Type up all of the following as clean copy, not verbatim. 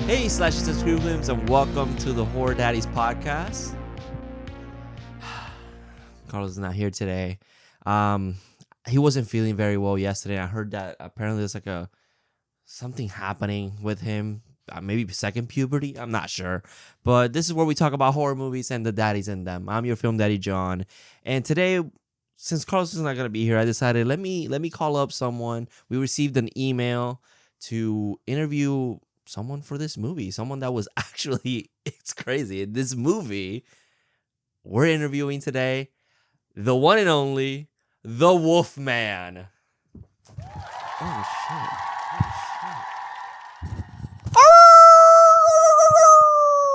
Hey, Slashes and Screwlims, and welcome to the Horror Daddies Podcast. Carlos is not here today. He wasn't feeling very well yesterday. I heard that apparently there's like something happening with him. Maybe second puberty. I'm not sure. But this is where we talk about horror movies and the daddies in them. I'm your film daddy, John. And today, since Carlos is not going to be here, I decided let me call up someone. We received an email to interview someone for this movie. Someone that was actually, it's crazy. In this movie, we're interviewing today the one and only, the Wolfman. Oh, shit.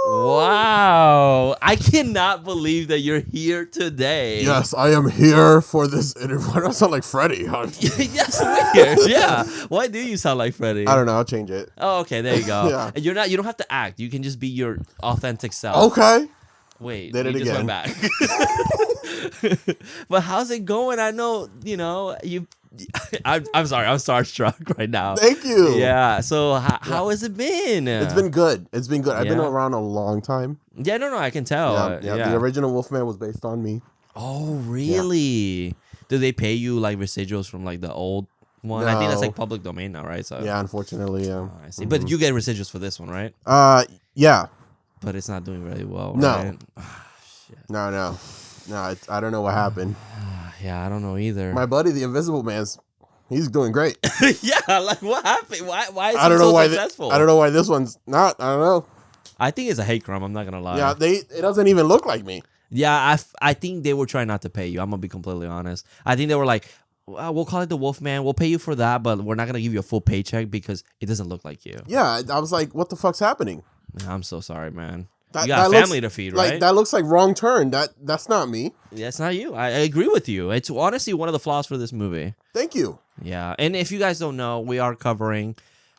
Wow. I cannot believe that you're here today. Yes, I am here for this interview. Why do I sound like Freddy? Yes, weird. Yeah. Why do you sound like Freddy? I don't know. I'll change it. Oh, okay. There you go. Yeah. And you don't have to act. You can just be your authentic self. Okay. Wait. Did it you just again. went back. But how's it going? I know, you. I'm sorry. I'm starstruck right now. Thank you. Yeah. So how has it been? It's been good. I've been Yeah. around a long time. Yeah. No. I can tell. Yeah. The original Wolfman was based on me. Oh, really? Do they pay you like residuals from like the old one? I think that's like public domain now, right? So Yeah, unfortunately, yeah. Oh, I see. But you get residuals for this one, right? Yeah. But it's not doing really well, No. right? No. I don't know what happened. Yeah, I don't know either. My buddy, the Invisible Man's, he's doing great. Yeah, like what happened? Why is I don't he know so why. successful? I don't know why this one's not. I don't know. I think it's a hate crime. I'm not gonna lie. Yeah, it doesn't even look like me. Yeah, I think they were trying not to pay you. I'm gonna be completely honest. I think they were like, well, we'll call it the Wolfman. We'll pay you for that, but we're not gonna give you a full paycheck because it doesn't look like you. Yeah, I was like, what the fuck's happening? Man, I'm so sorry, man. You That got a looks family to feed, right? Like that looks like wrong turn. That's not me. That's not you. I agree with you. It's honestly one of the flaws for this movie. Thank you. Yeah, and if you guys don't know, we are covering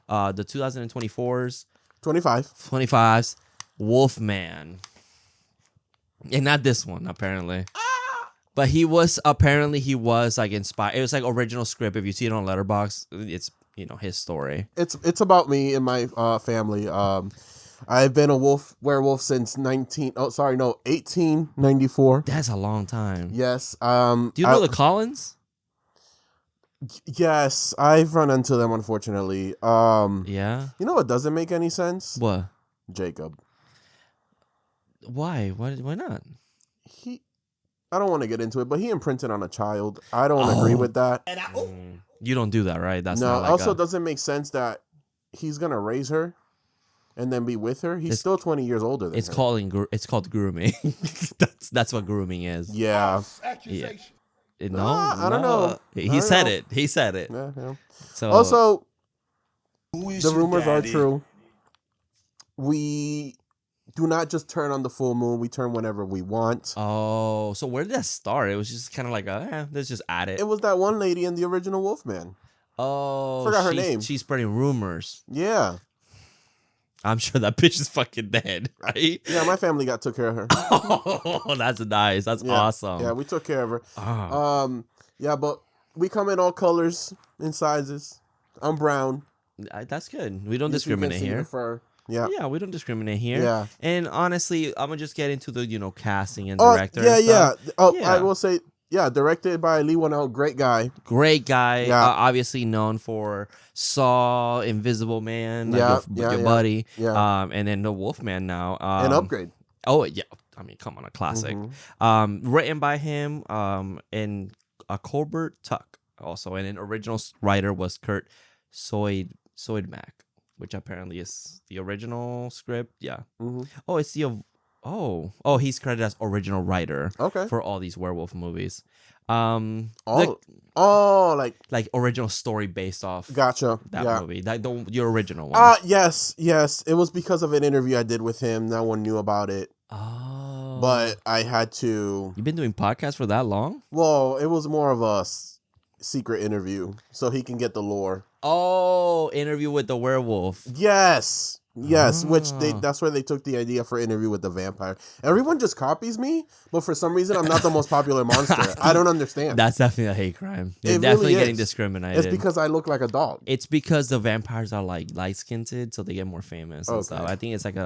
the 2024's 25's Wolfman. And not this one, apparently. But he was like inspired. It was like original script. If you see it on Letterboxd, it's his story. It's about me and my family. I've been a werewolf since 1894. That's a long time. Yes. Do you know the Collins? Yes, I've run into them, unfortunately. Yeah. You know what doesn't make any sense? What? Jacob. Why? Why not? I don't want to get into it, but he imprinted on a child. I don't agree with that. You don't do that, right? That's no. not like Also, doesn't make sense that he's gonna raise her and then be with her. He's still 20 years older than her. It's called grooming. that's what grooming is. Yeah. Yeah. No, I don't know. He said it. He said it. Yeah. So Also, the rumors are true. We do not just turn on the full moon. We turn whenever we want. Oh, so where did that start? It was just kind of like let's just add it. It was that one lady in the original Wolfman. Oh, Forgot her name. She's spreading rumors. Yeah. I'm sure that bitch is fucking dead, right? Yeah, my family took care of her. Oh, that's nice. That's awesome. Yeah, we took care of her. Oh. Yeah, but we come in all colors and sizes. I'm brown. That's good. We don't discriminate here. Yeah, we don't discriminate here. Yeah. And honestly, I'm gonna just get into the casting and director. Yeah. Oh, Yeah. I will say, directed by Lee Whannell, great guy. Great guy. Yeah. Obviously known for Saw, Invisible Man, Yeah, your buddy. Yeah. And then the Wolfman now. An upgrade. Oh yeah. I mean, come on, a classic. Mm-hmm. Written by him. And Colbert Tuck also, and an original writer was Kurt Soidmack, which apparently is the original script. Yeah. Mm-hmm. Oh, it's the. He's credited as original writer. Okay. For all these werewolf movies. Like original story based off. Gotcha. That movie, your original one. Yes. It was because of an interview I did with him. No one knew about it. Oh. But I had to. You've been doing podcasts for that long? Well, it was more of a secret interview, so he can get the lore. Oh, interview with the werewolf. Yes. Yes, that's where they took the idea for Interview with the Vampire. Everyone just copies me, but for some reason I'm not the most popular monster. I don't understand. That's definitely a hate crime. They're definitely getting discriminated. It's because I look like a dog. It's because the vampires are like light skinned, so they get more famous and stuff. I think it's like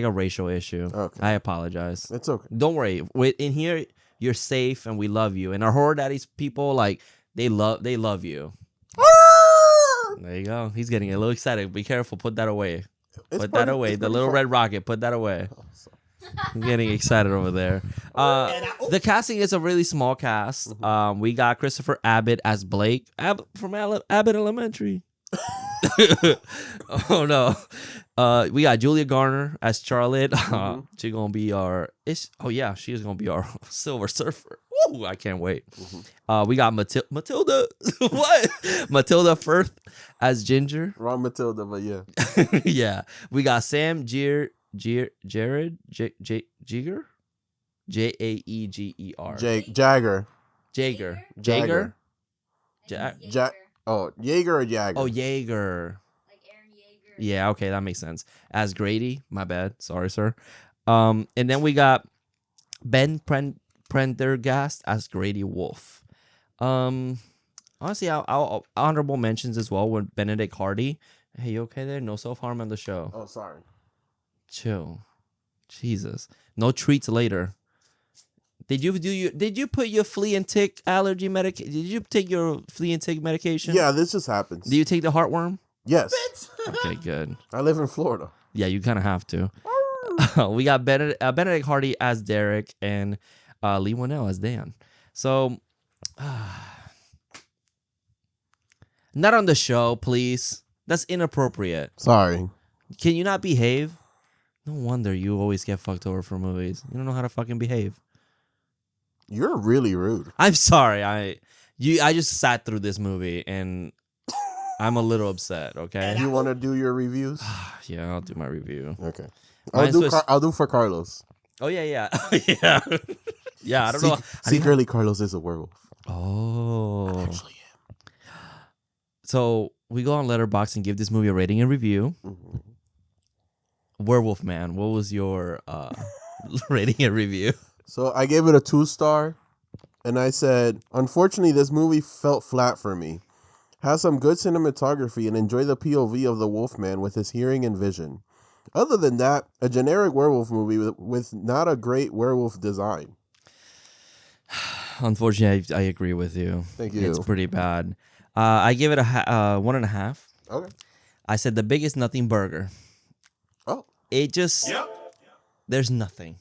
a racial issue. Okay. I apologize. It's okay. Don't worry. In here, you're safe and we love you. And our Horror Daddies people, like they love you. There you go. He's getting a little excited. Be careful. Put that away. Put that away. The little red rocket. Put that away. I'm getting excited over there. The casting is a really small cast. We got Christopher Abbott as Blake from Abbott Elementary. Oh no. We got Julia Garner as Charlotte. She's gonna be she is gonna be our Silver Surfer. Woo, I can't wait. We got Matilda. What? Matilda Firth as Ginger. Wrong Matilda, but yeah. Yeah. We got Sam Jared Jagger. Jagger. Jaeger. Oh, Jaeger or Jagger? Oh, Jaeger. Like Aaron Yeager. Yeah, okay, that makes sense. As Grady, my bad. Sorry, sir. And then we got Ben Prendergast as Grady Wolf. Honestly, I'll honorable mentions as well with Benedict Hardy. Hey, you okay there? No self-harm on the show. Oh, sorry. Chill. Jesus. No treats later. Did you put your flea and tick allergy medication? Did you take your flea and tick medication? Yeah, this just happens. Do you take the heartworm? Yes. Okay, good. I live in Florida. Yeah, you kind of have to. We got Benedict Hardy as Derek and Lee Winnell as Dan. So, not on the show, please. That's inappropriate. Sorry. Can you not behave? No wonder you always get fucked over for movies. You don't know how to fucking behave. You're really rude. I'm sorry. I just sat through this movie and I'm a little upset. Okay. You want to do your reviews? Yeah, I'll do my review. Okay. I'll do for Carlos. Oh yeah. Yeah. Yeah. I don't know. Secretly, Carlos is a werewolf. Oh. I actually am. So we go on Letterboxd and give this movie a rating and review. Werewolf Man, what was your rating and review? So I gave it a 2-star, and I said, unfortunately, this movie felt flat for me. Has some good cinematography and enjoy the POV of the Wolfman with his hearing and vision. Other than that, a generic werewolf movie with not a great werewolf design. Unfortunately, I agree with you. Thank you. It's pretty bad. I give it a 1.5. Okay. I said the biggest nothing burger. Oh. It just, there's nothing.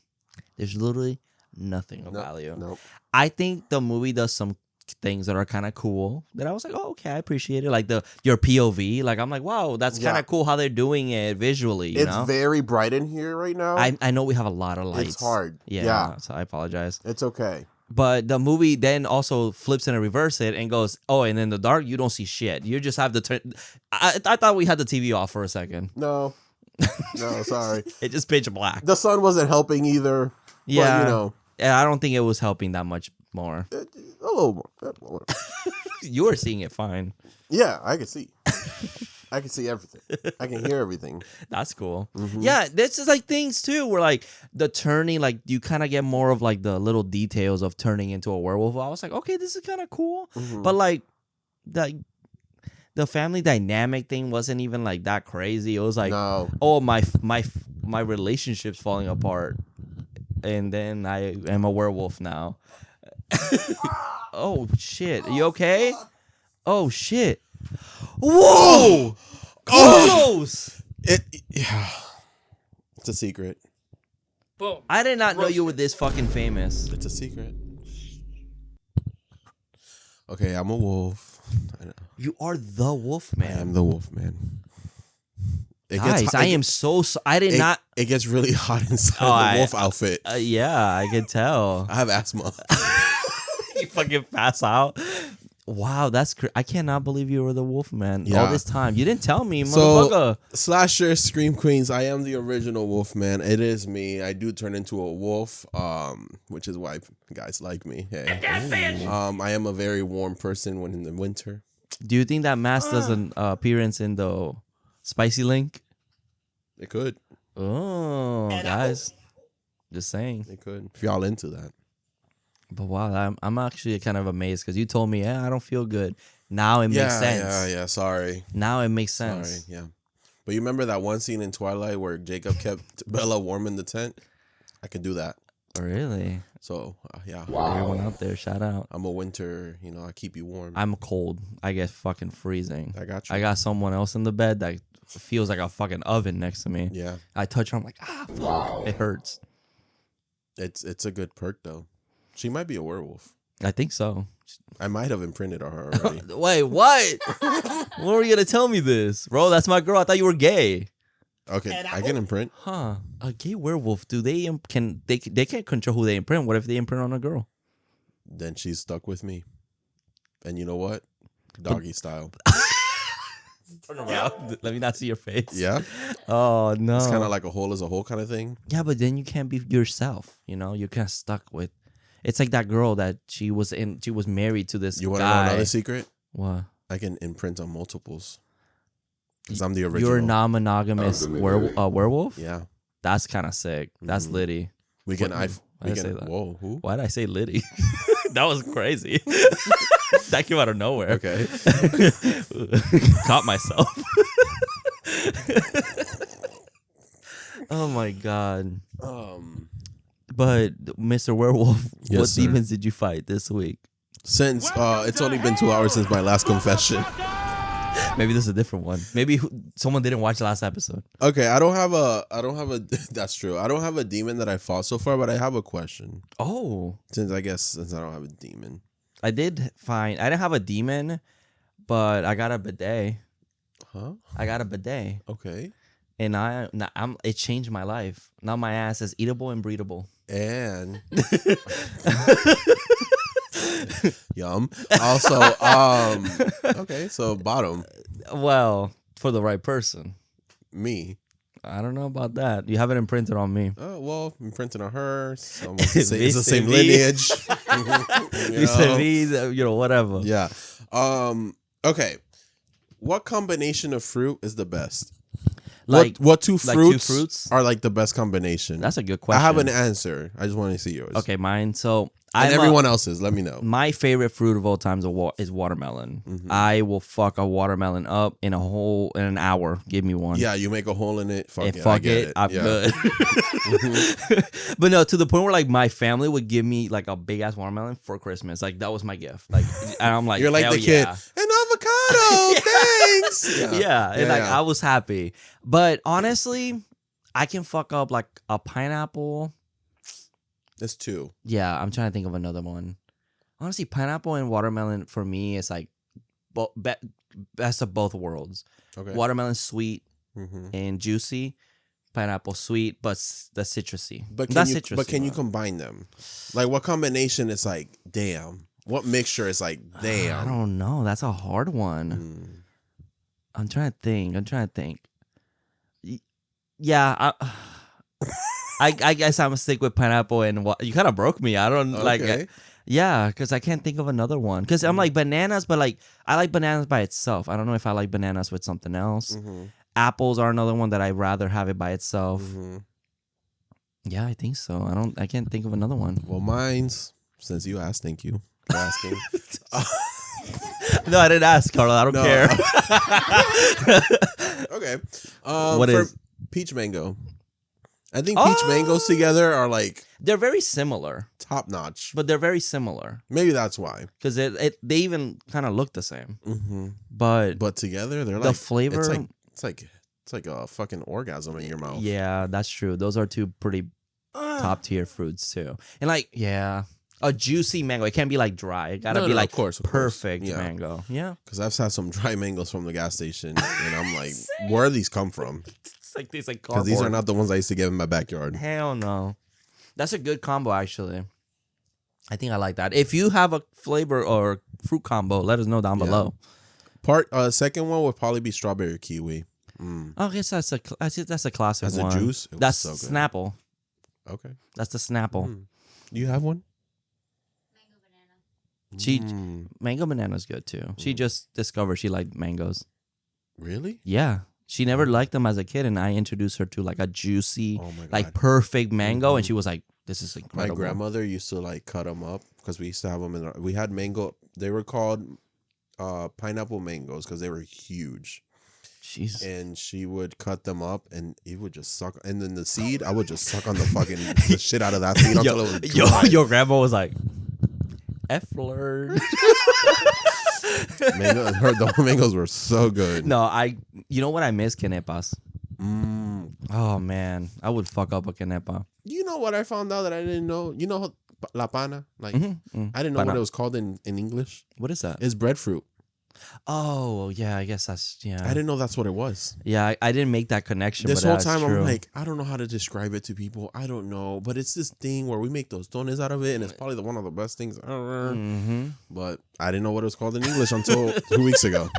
There's literally nothing of value. Nope. I think the movie does some things that are kind of cool that I was like, oh, okay, I appreciate it. Like your POV. Like, I'm like, wow, that's kind of cool how they're doing it visually. You know? Very bright in here right now. I know we have a lot of lights. It's hard. Yeah. So I apologize. It's okay. But the movie then also flips and reverse it and goes, oh, and in the dark, you don't see shit. You just have the turn. I thought we had the TV off for a second. No, sorry. It just pitch black. The sun wasn't helping either. Yeah. But, I don't think it was helping that much more. A little more. You were seeing it fine. Yeah, I can see. I can see everything. I can hear everything. That's cool. Mm-hmm. Yeah, this is like things too where like the turning, like you kind of get more of like the little details of turning into a werewolf. I was like, okay, this is kind of cool. Mm-hmm. But like the family dynamic thing wasn't even like that crazy. It was like, oh, my relationship's falling apart. And then I am a werewolf now. Oh, shit. Are you okay? Oh, shit. Whoa! Close! It's a secret. Boom. I did not know you were this fucking famous. It's a secret. Okay, I'm a wolf. I know. You are the Wolfman. I am the Wolfman. Guys, I am so. I did not. It gets really hot inside the wolf outfit. Yeah, I can tell. I have asthma. You fucking pass out. Wow, that's I cannot believe you were the Wolfman all this time. You didn't tell me, motherfucker. Slasher, Scream Queens, I am the original Wolfman. It is me. I do turn into a wolf, which is why guys like me. Hey. I am a very warm person when in the winter. Do you think that mask does an appearance in the Spicy Link? It could. Oh, guys. Just saying. It could. If y'all into that. But wow, I'm actually kind of amazed because you told me, I don't feel good. Now it makes sense. Yeah. Sorry. Now it makes sense. Sorry. Yeah. But you remember that one scene in Twilight where Jacob kept Bella warm in the tent? I could do that. Really? So, yeah. Everyone out there, shout out. I'm a winter, I keep you warm. I'm cold. I get fucking freezing. I got you. I got someone else in the bed that feels like a fucking oven next to me. Yeah. I touch her, I'm like, fuck. It hurts. It's a good perk, though. She might be a werewolf. I think so. I might have imprinted on her already. Wait, what? When were you gonna tell me this? Bro, that's my girl. I thought you were gay. Okay, I can imprint. Huh. A gay werewolf, do they they can't control who they imprint. What if they imprint on a girl? Then she's stuck with me. And you know what? Doggy style. Turn around. Let me not see your face. Yeah. Oh no. It's kind of like a hole is a hole kind of thing. Yeah, but then you can't be yourself. You're kind of stuck with. It's like that girl that she was married to this You guy. want to know another secret? What? I can imprint on multiples. Because I'm the original. You're a non-monogamous werewolf? Yeah. That's kind of sick. That's litty. We can. Why'd I say that? Whoa, who? Why did I say litty? That was crazy. That came out of nowhere. Okay. Caught myself. Oh my god. But Mr. Werewolf, Yes, what sir. demons did you fight this week? Since it's only been 2 hours since my last confession. Maybe this is a different one. Maybe someone didn't watch the last episode. Okay, I don't have a that's true. I don't have a demon that I fought so far, but I have a question. Oh. Since I don't have a demon. I didn't have a demon, but I got a bidet. Huh? I got a bidet. Okay. And it changed my life. Now my ass is eatable and breedable. And yum. Also, okay, so bottom. Well, for the right person. Me. I don't know about that. You have it imprinted on me. Oh, well, imprinted on her. So it's the same VCV. lineage. You said me, whatever. Yeah. Okay. What combination of fruit is the best? Like what two like fruits, two fruits? are like the best combination? That's a good question. I have an answer. I just want to see yours. Okay, mine. So And everyone else's. Let me know. my favorite fruit of all time is watermelon. Mhm. I will fuck a watermelon up in an hour. Give me one. Yeah, you make a hole in it. Fuck And it. fuck I get it. I'm Yeah. good. But no, to the point where like my family would give me like a big ass watermelon for Christmas. Like that was my gift. Like, and I'm like, You're like hell the kid. yeah. An avocado. Thanks. Yeah, and like yeah. I was happy. But honestly, I can fuck up like a pineapple. That's two. Yeah, I'm trying to think of another one. Honestly, pineapple and watermelon for me is like best of both worlds. Okay. Watermelon sweet Mm-hmm. and juicy, pineapple sweet but the citrusy. But Not can you? citrusy, But can you though. combine them? Like what combination is like damn? What mixture is like I damn? don't know. That's a hard one. Mm. I'm trying to think. Yeah, I guess I'm gonna stick with pineapple and you kind of broke me. I don't like. Okay. Yeah, because I can't think of another one. Because I'm like bananas, but like I like bananas by itself. I don't know if I like bananas with something else. Mm-hmm. Apples are another one that I'd rather have it by itself. Mm-hmm. Yeah, I think so. I can't think of another one. Well, mine's since you asked, thank you for asking. No, I didn't ask, Carla. I don't No. care. Okay. What for is? peach mango? I think peach mangoes together are like They're very similar, top notch. but they're very similar Maybe that's why. because they even kind of look the same. Mm-hmm. But But together they're the like flavor, It's like a fucking orgasm in your mouth. yeah, that's true. Those are two pretty top tier fruits too. And like, yeah, a juicy mango. It can't be like dry. It gotta be like of course. perfect Yeah. mango. Yeah, Because I've had some dry mangoes from the gas station, and I'm like, where do these come from? it's like these like Because these are not the ones I used to get in my backyard. Hell no. That's a good combo actually. I think I like that. If you have a flavor or fruit combo, let us know down Yeah. below. Second one would probably be strawberry kiwi. Mm. Oh, I guess that's a classic As a one. juice? It was That's so good. Snapple. Okay. That's the Snapple. Mm. Do you have one? Mango banana. She Mm. mango banana's good too. She just discovered she liked mangoes. Really? Yeah, She never liked them as a kid, and I introduced her to like a juicy, Oh my God. like perfect mango, and Mhm. she was like, "This is My incredible." grandmother used to like cut them up because we used to have them we had mango. They were called pineapple mangoes because they were huge. Jeez. And she would cut them up, and it would just suck. And then the seed, I would just suck on the the shit out of that seed until it was dry. Your grandma was like, F-word. The mangoes were so good. No, you know what I miss? Canepas. Mm. Oh, man. I would fuck up a canepa. You know what I found out that I didn't know? You know la pana? Like, I didn't know what it was called in English. What is that? It's breadfruit. Oh, yeah, I guess that's, yeah. I didn't know that's what it was. Yeah, I didn't make that connection. This but whole that's time true. I'm like, I don't know how to describe it to people. I don't know. But it's this thing where we make those donuts out of it, and it's probably one of the best things ever. Mm-hmm. But I didn't know what it was called in English until 2 weeks ago.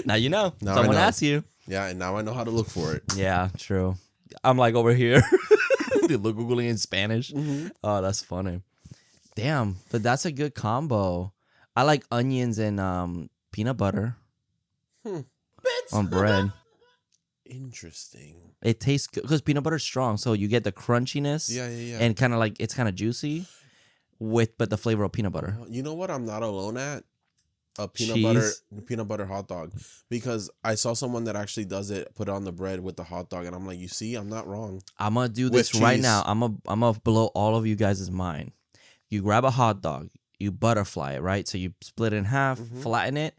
Now you know. Now Someone I know. asked you. Yeah, and now I know how to look for it. Yeah, true. I'm like over here. Googling in Spanish. Mm-hmm. Oh, that's funny. Damn, but that's a good combo. I like onions and peanut butter on bread. Interesting. It tastes good because peanut butter's strong, so you get the crunchiness. Yeah. And kind of like it's kind of juicy, but the flavor of peanut butter. You know what? I'm not alone at a Cheese. peanut butter hot dog, because I saw someone that actually does it, put it on the bread with the hot dog, and I'm like, you see, I'm not wrong. I'm gonna do With this right cheese. now. I'm gonna blow all of you guys' mind. You grab a hot dog, you butterfly it, right? So you split it in half, flatten it,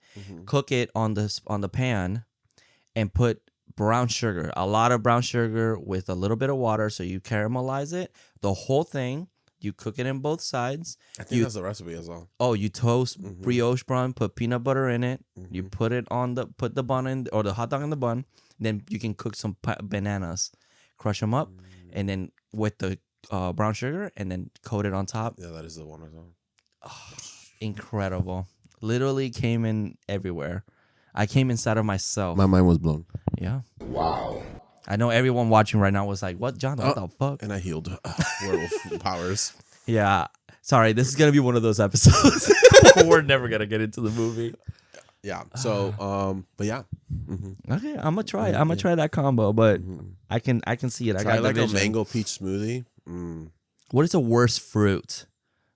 cook it on the pan, and put brown sugar, a lot of brown sugar with a little bit of water, so you caramelize it. The whole thing. You cook it in both sides. I think that's the recipe as well. Oh, you toast brioche bun, put peanut butter in it. You put it put the bun in, or the hot dog in the bun. Then you can cook some bananas, crush them up, and then with the brown sugar, and then coat it on top. Yeah, that is the one as well. Oh, incredible! Literally came in everywhere. I came inside of myself. My mind was blown. Yeah. Wow. I know everyone watching right now was like, "What, John? What the fuck?" And I healed werewolf powers. Yeah. Sorry, this is gonna be one of those episodes. We're never gonna get into the movie. Yeah. So, but yeah. Mm-hmm. Okay, I'm gonna try it. I'm gonna try that combo, but I can see it. I Try got like the a vision. mango peach smoothie. Mm. What is the worst fruit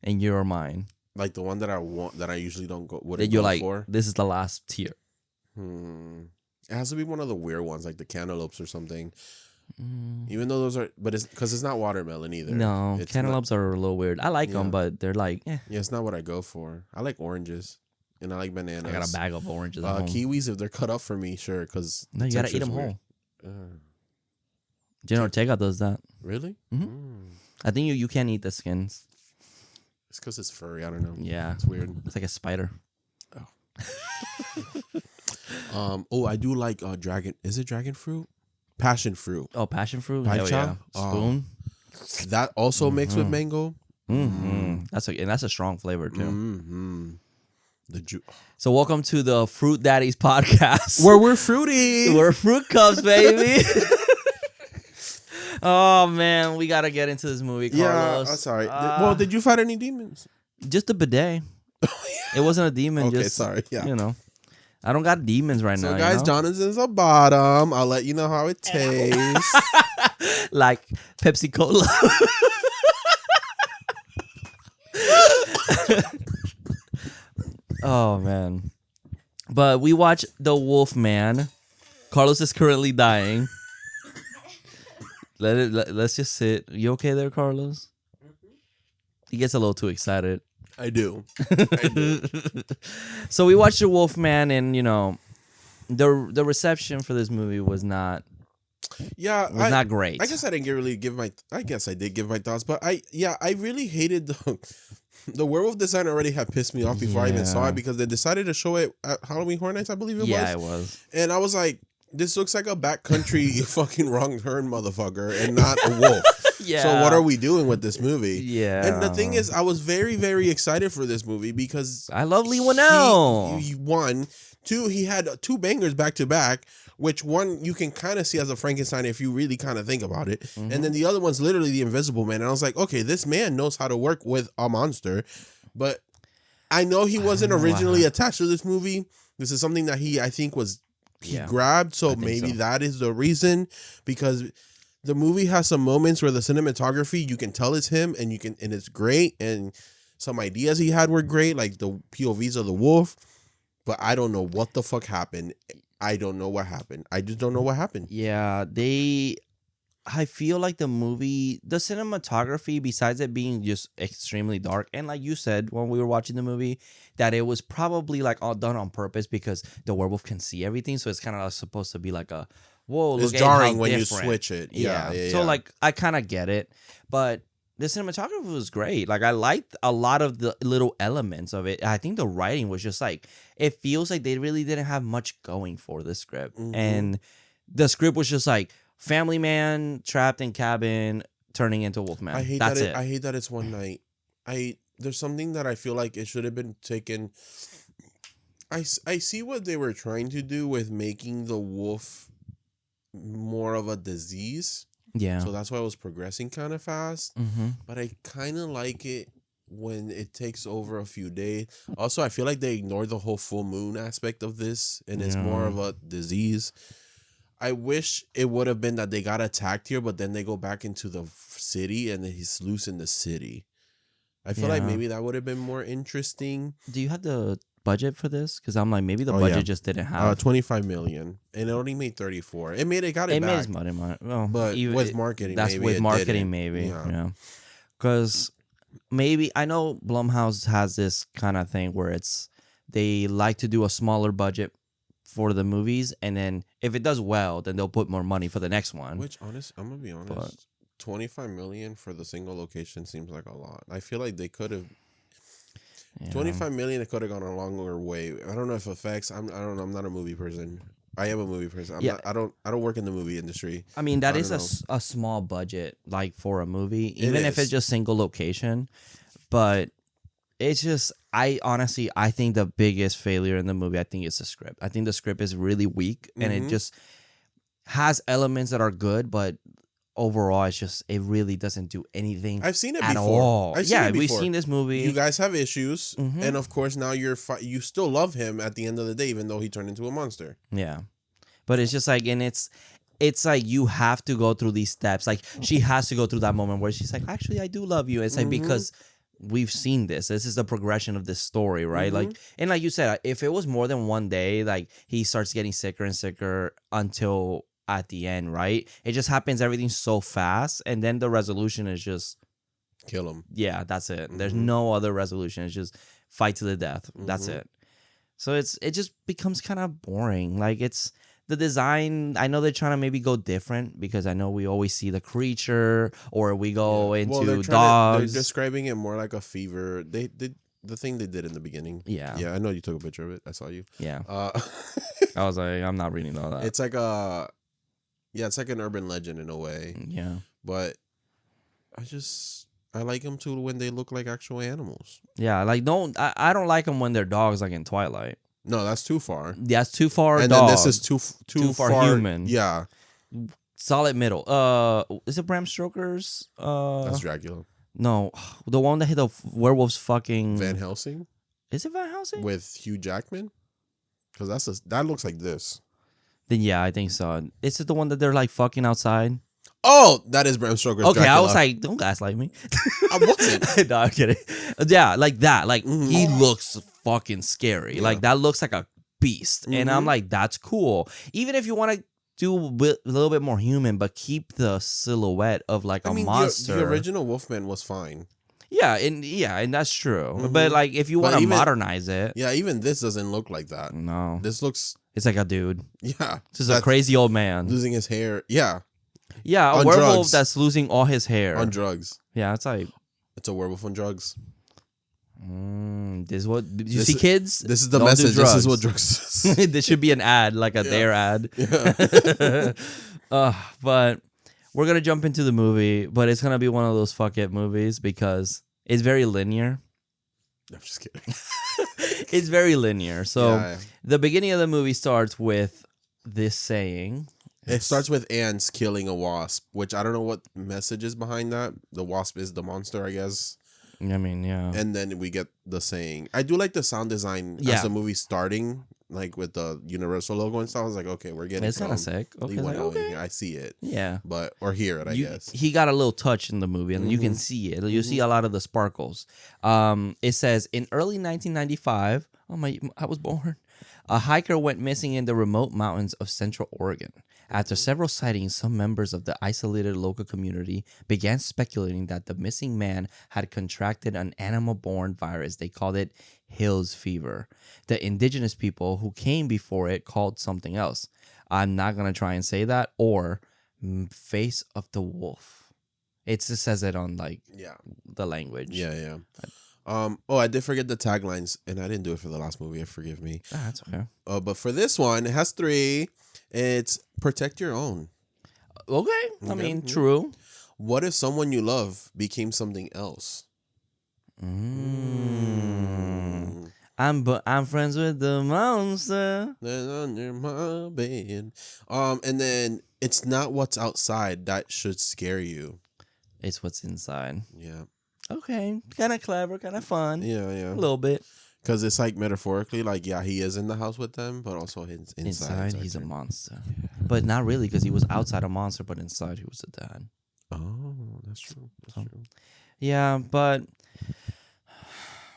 in your mind Like the one that I want, that I usually don't go. that Wouldn't you're go like, for. this is the last tier? It has to be one of the weird ones, like the cantaloupes or something. Even though those are, but it's because it's not watermelon either. No, It's cantaloupes are a little weird. I like them, Yeah. but they're like, Yeah, it's not what I go for. I like oranges, and I like bananas. I got a bag of oranges at home. Kiwis, if they're cut up for me, sure. Because No, you gotta eat them whole. Uh, Jenna Ortega does that. really? I think you can't eat the skins. It's because it's furry. I don't know. Yeah, It's weird. it's like a spider. Oh, I do like dragon. Is it dragon fruit? Passion fruit. Oh, passion fruit. Paicha? Hell yeah. Oh. Spoon. That also mixed with mango. That's a strong flavor too. Mm-hmm. So welcome to the Fruit Daddies Podcast. Where we're fruity. We're fruit cups, baby. Oh man, we gotta get into this movie, Yeah, Carlos. I'm sorry. Well, did you fight any demons? Just a bidet. It wasn't a demon. Okay, just sorry. Yeah. You know, I don't got demons right now. So, guys, you know? Jonathan's a bottom. I'll let you know how it tastes. Like Pepsi Cola. Oh man, but we watched The Wolfman. Carlos is currently dying. Let's just sit. You okay there, Carlos? He gets a little too excited. I do. So we watched The Wolfman, and you know, the reception for this movie was not not great. I guess I didn't really give my. I guess I did give my thoughts, but I really hated the werewolf design. Already had pissed me off before I even saw it, because they decided to show it at Halloween Horror Nights, I believe it was. Yeah, it was. And I was like, this looks like a backcountry fucking wrong turn motherfucker, and not a wolf. Yeah. So what are we doing with this movie? Yeah. And the thing is, I was very, very excited for this movie because I love Lee Winnell. He won. Two, he had two bangers back to back, which one you can kind of see as a Frankenstein if you really kind of think about it. Mm-hmm. And then the other one's literally the Invisible Man. And I was like, okay, this man knows how to work with a monster. But I know he wasn't originally attached to this movie. This is something that I think was he grabbed. So maybe that is the reason, because the movie has some moments where the cinematography, you can tell it's him, and it's great, and some ideas he had were great, like the POVs of the wolf. But I don't know what the fuck happened. I don't know what happened. I just don't know what happened. Yeah, I feel like the movie, the cinematography, besides it being just extremely dark, and like you said when we were watching the movie, that it was probably like all done on purpose because the werewolf can see everything, so it's kind of supposed to be like a whoa. It's look jarring how when different. you switch it. Yeah. So like I kind of get it, but the cinematography was great. Like I liked a lot of the little elements of it. I think the writing was just like, it feels like they really didn't have much going for the script, and the script was just like, family man trapped in cabin turning into Wolfman. I hate That's that it. I hate that it's one night. There's something that I feel like it should have been taken. I see what they were trying to do with making the wolf more of a disease. Yeah. So that's why it was progressing kind of fast. Mm-hmm. But I kind of like it when it takes over a few days. Also, I feel like they ignored the whole full moon aspect of this, and it's more of a disease. I wish it would have been that they got attacked here, but then they go back into the city and then he's loose in the city. I feel like maybe that would have been more interesting. Do you have the budget for this? Because I'm like, maybe the budget just didn't have. 25 million, and it only made 34. It made back. It made money. Well, but with marketing, that's maybe with marketing, didn't. maybe. Yeah. Because maybe I know Blumhouse has this kind of thing where they like to do a smaller budget for the movies, and then if it does well, then they'll put more money for the next one. Which, I'm gonna be honest, 25 million for the single location seems like a lot. I feel like they could have 25 million. It could have gone a longer way. I don't know if effects. I don't know. I'm not a movie person. I am a movie person. I don't work in the movie industry. I mean, that is a small budget, like for a movie, even if it's just single location. But it's just, I think the biggest failure in the movie, I think, is the script. I think the script is really weak, and it just has elements that are good, but overall, it really doesn't do anything. I've seen it at before. all. We've seen this movie. You guys have issues, and of course now you still love him at the end of the day, even though he turned into a monster. Yeah, but it's just like, and it's like you have to go through these steps. Like she has to go through that moment where she's like, actually, I do love you. It's like because we've seen this. This is the progression of this story, right? Like, and like you said, if it was more than one day, like he starts getting sicker and sicker until at the end, right? It just happens, everything so fast, and then the resolution is just kill him. Yeah, that's it. There's no other resolution. It's just fight to the death. That's it. So it just becomes kind of boring. Like it's the design. I know they're trying to maybe go different because I know we always see the creature or we go into dogs. They're describing it more like a fever. They did the thing they did in the beginning. Yeah. Yeah, I know you took a picture of it. I saw you. Yeah. I was like, I'm not reading all that. It's like it's like an urban legend in a way. Yeah. But I like them too when they look like actual animals. Yeah, like I don't like them when they're dogs, like in Twilight. No, that's too far. That's too far. And dog. then this is too far human. Yeah. Solid middle. Is it Bram Stoker's? That's Dracula. No, the one that hit the werewolves. Fucking Van Helsing. Is it Van Helsing with Hugh Jackman? Because that looks like this. Then yeah, I think so. Is it the one that they're like fucking outside? Oh, that is Bram Stoker's Okay, Dracula. I was like, don't gaslight me. I wasn't. No, I'm kidding. Yeah, like that. Like he looks fucking scary. Yeah. Like that looks like a beast. And I'm like, that's cool. Even if you want to do a little bit more human, but keep the silhouette of like a monster. The original Wolfman was fine. Yeah, and that's true. But like, if you want to modernize it, yeah, even this doesn't look like that. No, this looks. It's like a dude. Yeah, just a crazy old man losing his hair. Yeah, yeah, a werewolf that's losing all his hair on drugs. Yeah, it's like it's a werewolf on drugs. This is what you see, kids. This is the message. This is what drugs is. This should be an ad, like a Dare ad. Yeah. But we're gonna jump into the movie, but it's gonna be one of those fuck it movies because it's very linear. I'm just kidding. It's very linear. So the beginning of the movie starts with this saying. It starts with ants killing a wasp, which I don't know what message is behind that. The wasp is the monster, I guess. I mean, yeah. And then we get the saying. I do like the sound design as the movie's starting. like with the Universal logo and stuff. I was like, okay, we're getting It's kind of sick. Okay, Lee like, Whannell in okay. here. I see it, Yeah. but or hear it, I guess. He got a little touch in the movie, and you can Mhm. see it. You see a lot of the sparkles. It says in early 1995. Oh my! I was born. A hiker went missing in the remote mountains of Central Oregon. After several sightings, some members of the isolated local community began speculating that the missing man had contracted an animal-borne virus. They called it Hill's fever. The indigenous people who came before it called something else. I'm not gonna try and say that, or face of the wolf. It just says it on like the language. Yeah. I did forget the taglines, and I didn't do it for the last movie. Forgive me. That's okay. But for this one, it has 3. It's protect your own. Okay. I mean, Yeah. true. What if someone you love became something else? I'm friends with the monster. Then under my bed. And then it's not what's outside that should scare you. It's what's inside. Yeah. Okay. Kind of clever, kind of fun. Yeah. A little bit. Because it's like metaphorically, like, yeah, he is in the house with them, but also inside He's a monster. But not really, because he was outside a monster, but inside he was a dad. Oh, that's true. That's true. Yeah, but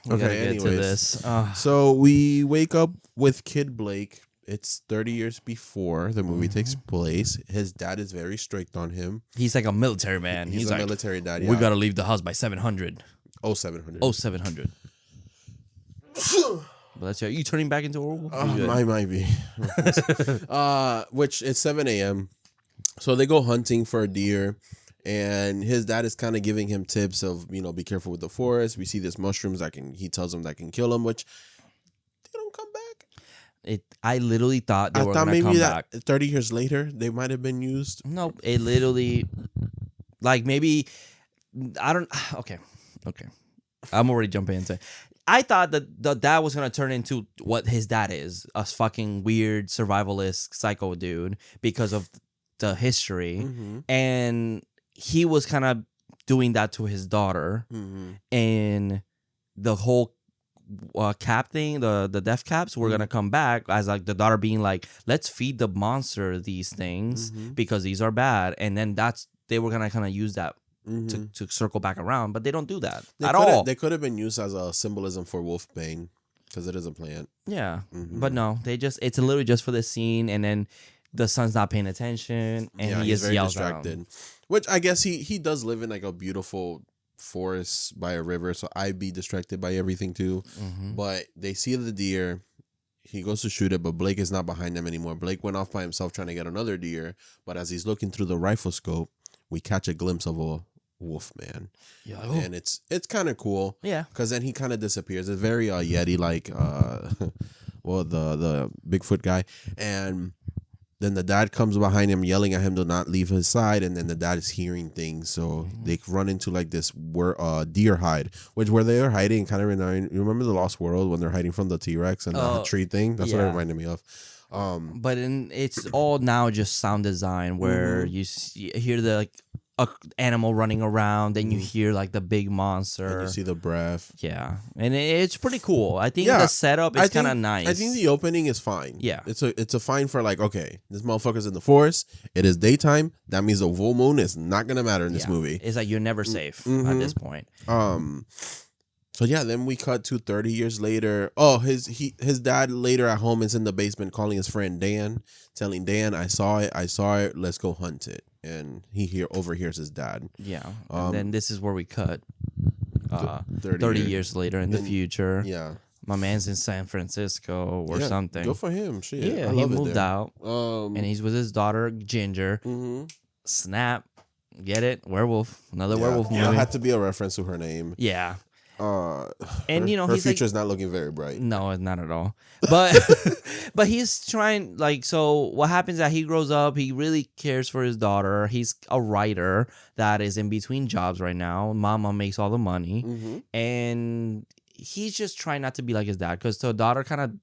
we gotta get to anyways. this. So we wake up with Kid Blake. It's 30 years before the movie takes place. His dad is very strict on him. He's like a military man. He's a like, military dad. we gotta leave the house by 700. 700. 700. But that's you turning back into a werewolf? Might be. Which it's 7 a.m. So they go hunting for a deer, and his dad is kind of giving him tips of, be careful with the forest. We see this mushrooms he tells him that can kill him, which they don't come back. I literally thought they were thought gonna maybe come that back. 30 years later they might have been used. No, it literally, like maybe, I don't. Okay. I'm already jumping into it. I thought that the dad was gonna turn into what his dad is, a fucking weird survivalist psycho dude because of the history, and he was kind of doing that to his daughter, and the whole cap thing, the death caps were gonna come back as like the daughter being like, let's feed the monster these things because these are bad, and then they were gonna kind of use that. To circle back around, but they don't do that at all. They could have been used as a symbolism for Wolfman because it is a plant. Yeah, but no, it's literally just for the scene, and then the son's not paying attention, and he he's just very yells distracted. at him. Which I guess he does live in like a beautiful forest by a river, so I'd be distracted by everything too. But they see the deer. He goes to shoot it, but Blake is not behind them anymore. Blake went off by himself trying to get another deer, but as he's looking through the rifle scope, we catch a glimpse of a Wolfman. Yeah, and it's kind of cool. Yeah, because then he kind of disappears. It's very Yeti like, the Bigfoot guy, and then the dad comes behind him yelling at him to not leave his side, and then the dad is hearing things, so they run into like this deer hide, which where they are hiding kind of you remember the Lost World when they're hiding from the T-Rex and the tree thing? That's what it reminded me of. But it's all now just sound design where you hear the like a animal running around, then you hear like the big monster, and you see the breath. Yeah, and it's pretty cool. I think the setup is kind of nice. I think the opening is fine. Yeah, it's a fine for like, okay, this motherfucker's in the forest. It is daytime. That means the full moon is not gonna matter in this movie. It's like you're never safe at this point. So yeah, then we cut to 30 years later. Oh, his dad later at home is in the basement calling his friend Dan, telling Dan, I saw it, let's go hunt it. And he overhears his dad. Yeah. And then this is where we cut 30 years later in the future. Yeah. My man's in San Francisco or something. Good for him. Shit. Yeah, he moved out. And he's with his daughter, Ginger. Snap. Get it? Werewolf. Another werewolf movie. It had to be a reference to her name. Yeah. And her future's not looking very bright. No, not at all. But but he's trying, like, so what happens is that he grows up, he really cares for his daughter. He's a writer that is in between jobs right now. Mama makes all the money. And he's just trying not to be like his dad because the daughter kind of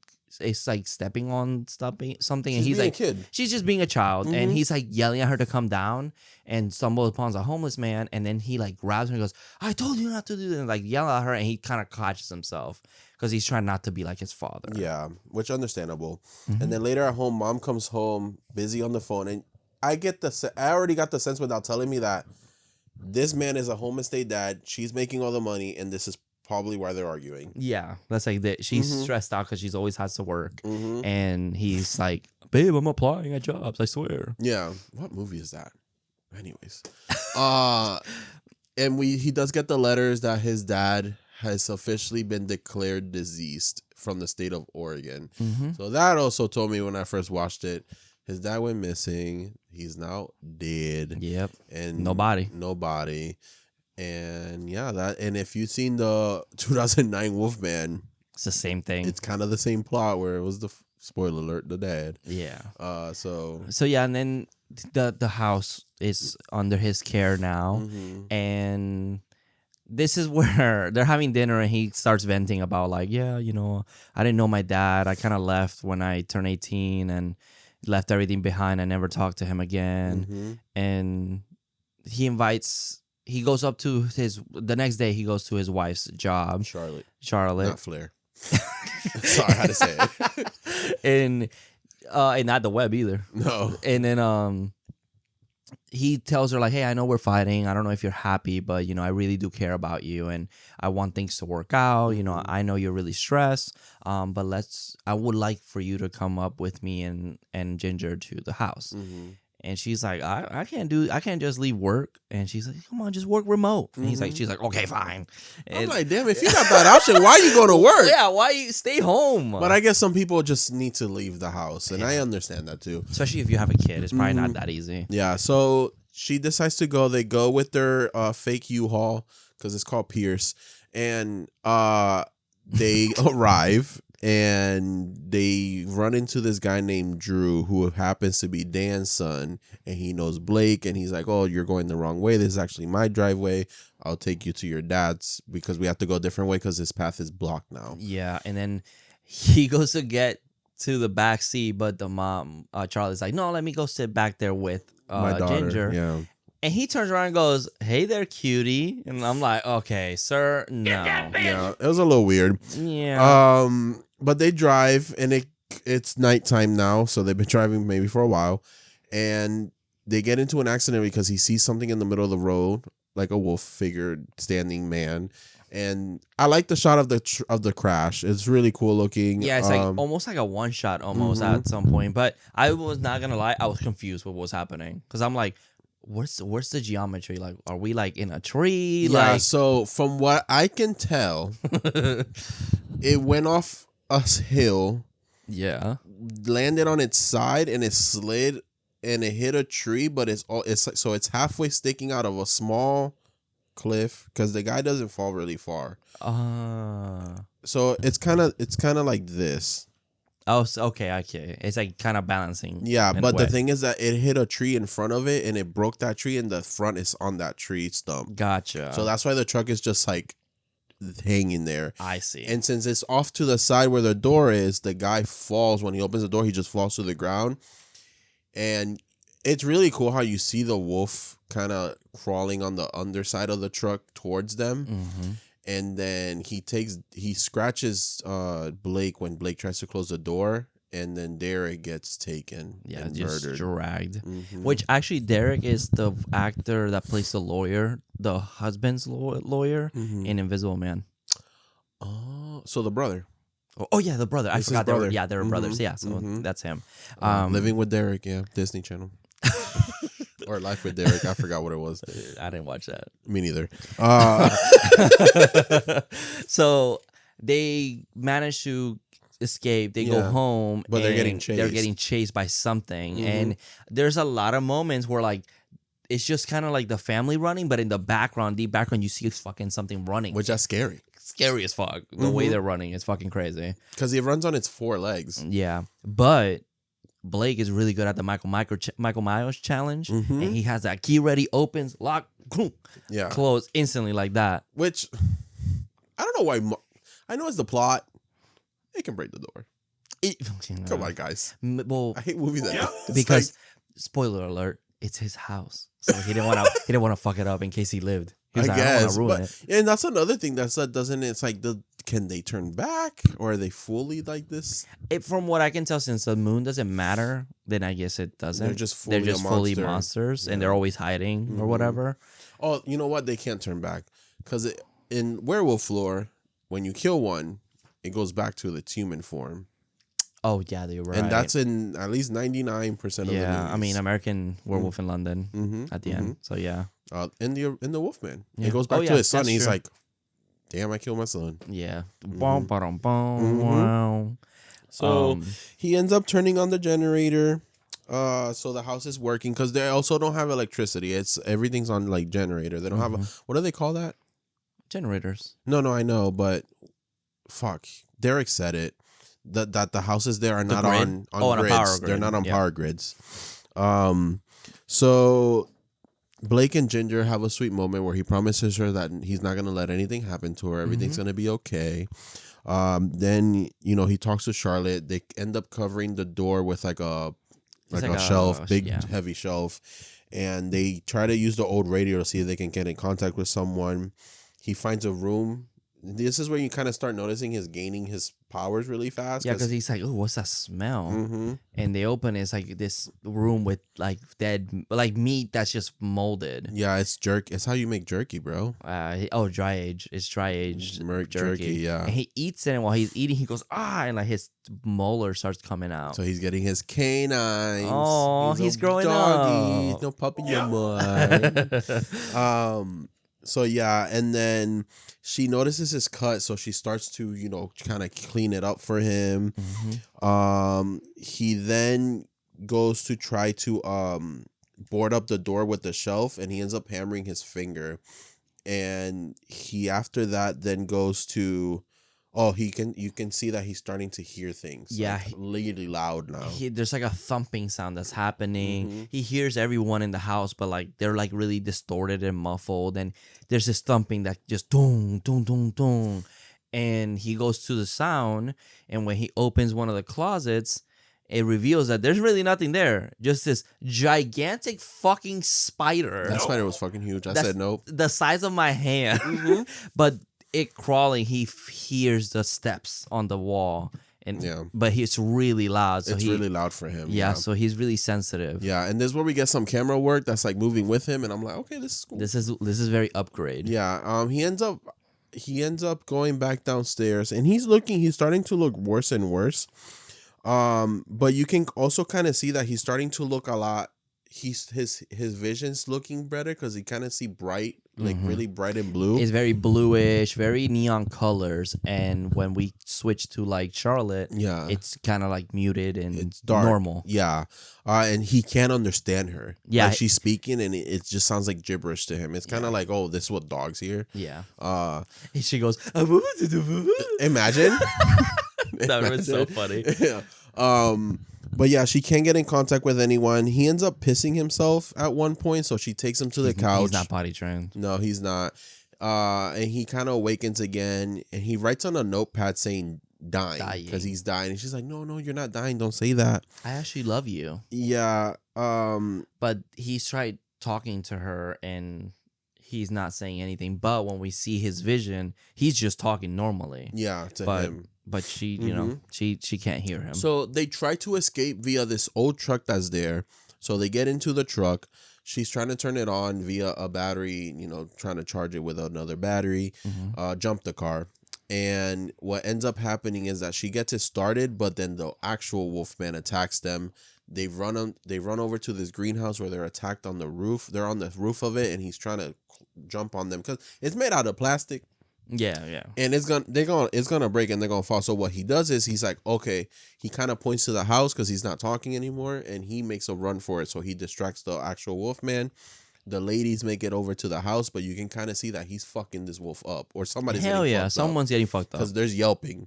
is like stepping on something, and She's he's being like, a kid. she's just being a child, and Mhm. he's like yelling at her to come down, and stumbles upon a homeless man, and then he like grabs her and goes, "I told you not to do this," and like yell at her, and he kind of catches himself because he's trying not to be like his father. Yeah, which understandable. Mhm. And then later at home, mom comes home busy on the phone, and I already got the sense without telling me that this man is a home estate dad. She's making all the money, and this is probably why they're arguing. Yeah, that's like that. She's Mhm. stressed out because she's always has to work, Mm-hmm. and he's like, "Babe, I'm applying at jobs. I swear." Yeah. What movie is that? Anyways, and he does get the letters that his dad has officially been declared deceased from the state of Oregon. Mm-hmm. So that also told me when I first watched it, his dad went missing. He's now dead. Yep. And Nobody. And yeah, and if you've seen the 2009 Wolfman, It's the same thing. it's kind of the same plot where it was spoiler alert, the dad. Yeah. So yeah, and then the house is under his care now, mhm. and this is where they're having dinner, and he starts venting about like, yeah, I didn't know my dad. I kind of left when I turned 18 and left everything behind. I never talked to him again, Mhm. and he goes up to the next day. He goes to his wife's job, Charlotte, Charlotte, not Flair. Sorry, I had to say it. and not the web either. No. And then he tells her like, "Hey, I know we're fighting. I don't know if you're happy, but I really do care about you, and I want things to work out. I know you're really stressed. But I would like for you to come up with me and Ginger to the house." Mhm. And she's like, I can't just leave work. And she's like, come on, just work remote. And she's like, okay, fine. I'm And, like, damn, if you got that option, why you go to work? yeah, why you stay home? But I guess some people just need to leave the house, and I understand that too. Especially if you have a kid, it's probably not that easy. Yeah, so she decides to go. They go with their fake U-Haul because it's called Pierce, and they arrive and they run into this guy named Drew who happens to be Dan's son, and he knows Blake, and he's like, "Oh, you're going the wrong way. This is actually my driveway. I'll take you to your dad's because we have to go a different way because his path is blocked now." Yeah, and then he goes to get to the back seat, but the mom, Charlie's like, "No, let me go sit back there with My daughter, Ginger." yeah. And he turns around and goes, "Hey there, cutie." And I'm like, "Okay, sir, no." Yeah, it was a little weird. Yeah. But they drive, and it's nighttime now, so they've been driving maybe for a while, and they get into an accident because he sees something in the middle of the road, like a wolf figured standing man. And I like the shot of the crash. It's really cool looking. Yeah, it's like almost like a one shot almost at some point. But I was not gonna lie, I was confused with what was happening because I'm like, where's the geometry? Like, are we like in a tree? Yeah. Like, So from what I can tell, it went off a hill, yeah. landed on its side, and it slid and it hit a tree. But it's halfway sticking out of a small cliff because the guy doesn't fall really far. So it's kind of like this. Oh, okay. It's like kind of balancing. Yeah, in a but the way. thing is that it hit a tree in front of it, and it broke that tree, and the front is on that tree stump. Gotcha. So that's why the truck is just like hanging there. I see. And since it's off to the side where the door is, the guy falls. When he opens the door, he just falls to the ground. And it's really cool how you see the wolf kind of crawling on the underside of the truck towards them. Mm-hmm. And then he scratches Blake when Blake tries to close the door. And then Derek gets taken and just murdered. dragged. Mm-hmm. Which actually, Derek is the actor that plays the lawyer, the husband's lawyer in Invisible Man. Oh, so the brother. Oh yeah, the brother. I It's his forgot. brother. They were brothers. Mhm. Yeah, so Mhm. that's him. Living with Derek, yeah, Disney Channel. Or Life with Derek. I forgot what it was. I didn't watch that. Me neither. So they manage to escape. They go Yeah. home, But they're getting and chased. They're getting chased by something, Mhm. and there's a lot of moments where like it's just kind of like the family running, but in the background, deep background, you see fucking something running. Which is scary. Scary as fuck. The way Mhm. they're running is fucking crazy. Because it runs on its 4 legs. Yeah, but Blake is really good at the Michael Myers challenge, Mhm. and he has that key ready, opens, lock, Yeah. close instantly like that. Which, I don't know why. I know it's the plot. It can break the door. Come on, guys. Well, I hate movies that it's because spoiler alert, it's his house, so he didn't want to fuck it up in case he lived. He was I like, I don't want guess, to ruin but it. and that's another thing that doesn't. It's like can they turn back or are they fully like this? From what I can tell, since the moon doesn't matter, then I guess it doesn't. They're just fully, fully a monster. monsters, and Yeah. they're always hiding or whatever. Oh, you know what? They can't turn back because in werewolf lore, when you kill one, it goes back to its human form. Oh yeah, you're right. And that's in at least 99% of the movies. I mean, American Werewolf in London at the end. So yeah, in the Wolfman, Yeah. it goes back Oh, to yeah, his son. that's He's true. like, "Damn, I killed my son." yeah. Mhm. Wow. So he ends up turning on the generator. So the house is working because they also don't have electricity. Everything's on like generator. They don't have what do they call that? Generators. No, I know, but fuck, Derek said it. That the houses there are not grid? on On a grids. power They're grid, not on yeah. power grids. So Blake and Ginger have a sweet moment where he promises her that he's not gonna let anything happen to her. Everything's gonna be okay. Then he talks to Charlotte. They end up covering the door with like a shelf, big heavy shelf, and they try to use the old radio to see if they can get in contact with someone. He finds a room. This is where you kind of start noticing his gaining his powers really fast. Yeah, because he's like, "Oh, what's that smell?" Mm-hmm. And they open it's like this room with like dead, like meat that's just molded. Yeah, it's jerk. It's how you make jerky, bro. Dry age. It's dry aged Jerky, yeah. And he eats it, and while he's eating, he goes and like his molar starts coming out. So he's getting his canines. Oh, he's a growing doggy. up. No puppy no more. So yeah, and then she notices his cut, so she starts to kind of clean it up for him. He then goes to try to board up the door with the shelf, and he ends up hammering his finger. And he after that then goes to you can see that he's starting to hear things. Yeah, like, really loud now. There's like a thumping sound that's happening. Mm-hmm. He hears everyone in the house, but like they're like really distorted and muffled. And there's this thumping that just dong, dong, dong, dong. And he goes to the sound, and when he opens one of the closets, it reveals that there's really nothing there. Just this gigantic fucking spider. That spider was fucking huge. I said nope. The size of my hand. But it crawling, he hears the steps on the wall. But it's really loud. So it's really loud for him. Yeah, so he's really sensitive. Yeah, and this is where we get some camera work that's like moving with him, and I'm like, okay, this is cool. This is very upgrade. Yeah. He ends up going back downstairs, and he's starting to look worse and worse. But you can also kind of see that he's starting to look a lot. His vision's looking better because he kind of see bright, like really bright and blue. It's very bluish, very neon colors, and when we switch to like Charlotte, it's kind of like muted and it's dark. Normal. Yeah, and he can't understand her. Yeah, like she's speaking, and it just sounds like gibberish to him. It's kind of like, oh, this is what dogs hear. Yeah. And she goes, imagine. That was so funny. Yeah. But yeah, she can't get in contact with anyone. He ends up pissing himself at one point, so she takes him to the couch. He's not potty trained. No, he's not. And he kind of awakens again, and he writes on a notepad saying dying because he's dying. And she's like, no, you're not dying. Don't say that. I actually love you. Yeah. But he's tried talking to her, and he's not saying anything. But when we see his vision, he's just talking normally. Yeah, to him. But she, she can't hear him. So they try to escape via this old truck that's there. So they get into the truck. She's trying to turn it on via a battery, trying to charge it with another battery, jump the car. And what ends up happening is that she gets it started, but then the actual Wolfman attacks them. They run over to this greenhouse where they're attacked on the roof. They're on the roof of it, and he's trying to jump on them because it's made out of plastic. Yeah. And it's gonna break, and they're gonna fall. So what he does is he's like, okay, he kind of points to the house because he's not talking anymore, and he makes a run for it. So he distracts the actual Wolfman. The ladies make it over to the house, but you can kind of see that he's fucking this wolf up, or somebody's someone's getting fucked up because there's yelping.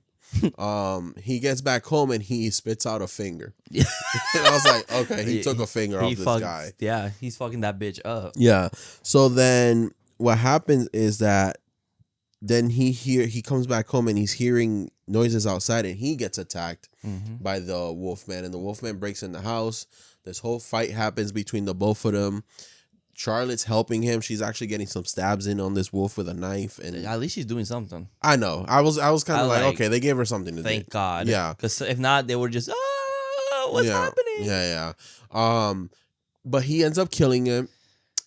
He gets back home and he spits out a finger. And I was like, okay, he took a finger off this guy. Yeah, he's fucking that bitch up. Yeah. So then what happens is that then he comes back home and he's hearing noises outside, and he gets attacked Mm-hmm. by the Wolfman, and the Wolfman breaks in the house. This whole fight happens between the both of them. Charlotte's helping him. She's actually getting some stabs in on this wolf with a knife, and At least she's doing something. I know. I was kind I of like, like- okay, they gave her something to do. Thank God. Yeah. Because if not, they were just, what's happening? Yeah. But he ends up killing him,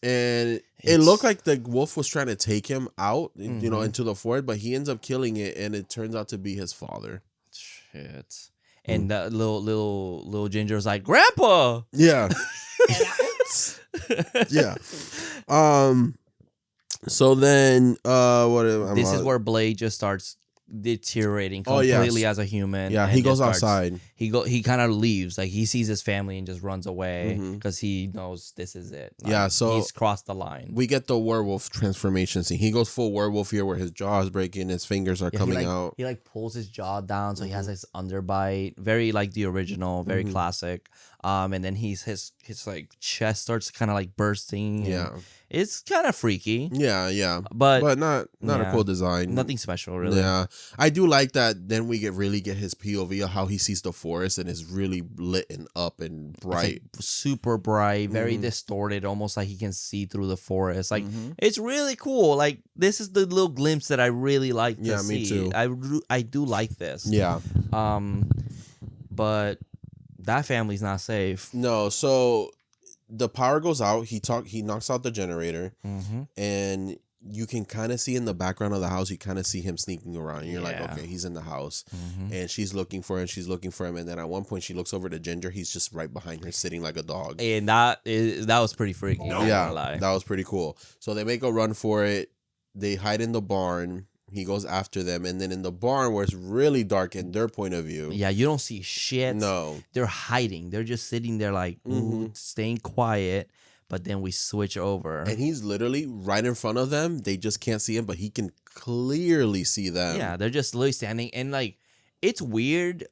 and it looked like the wolf was trying to take him out, Mhm. into the forest, but he ends up killing it, and it turns out to be his father. Shit. And that little Ginger was like, Grandpa! Yeah. Yeah. So then, what? This is where Blade just starts deteriorating Oh, yes. completely as a human. Yeah, and he just goes starts- outside. He kind of leaves. Like, he sees his family and just runs away Mhm. because he knows this is it. Like, Yeah, so he's crossed the line. We get the werewolf transformation scene. He goes full werewolf here, where his jaw is breaking, his fingers are Yeah, coming he, like, out. He like pulls his jaw down, so he has Mhm. this underbite, very like the original, very Mhm. classic. And then his like chest starts kind of like bursting. and Yeah, it's kind of freaky, yeah, but, but not a yeah, cool design. nothing special really. Yeah, I do like that. Then we get his POV of how he sees the forest, and it's really lit and up and It's, bright. like, super bright, very Mhm. distorted, almost like he can see through the forest. Like Mhm. it's really cool. Like this is the little glimpse that I really like to Yeah, see. me too. I do like this. Yeah, But that family's not safe. no. So the power goes out. He knocks out the generator, Mm-hmm. and you can kind of see in the background of the house. You kind of see him sneaking around. And you're like, Yeah. okay, he's in the house. Mm-hmm. And she's looking for him. She's looking for him. And then at one point, she looks over to Ginger. He's just right behind her, sitting like a dog. And that was pretty freaky. Not Yeah, gonna lie. that was pretty cool. So they make a run for it. They hide in the barn. He goes after them. And then in the barn, where it's really dark in their point of view. Yeah, you don't see shit. No. They're hiding. They're just sitting there like ooh, staying quiet. But then we switch over. And he's literally right in front of them. They just can't see him, but he can clearly see them. Yeah, they're just literally standing, and like it's weird.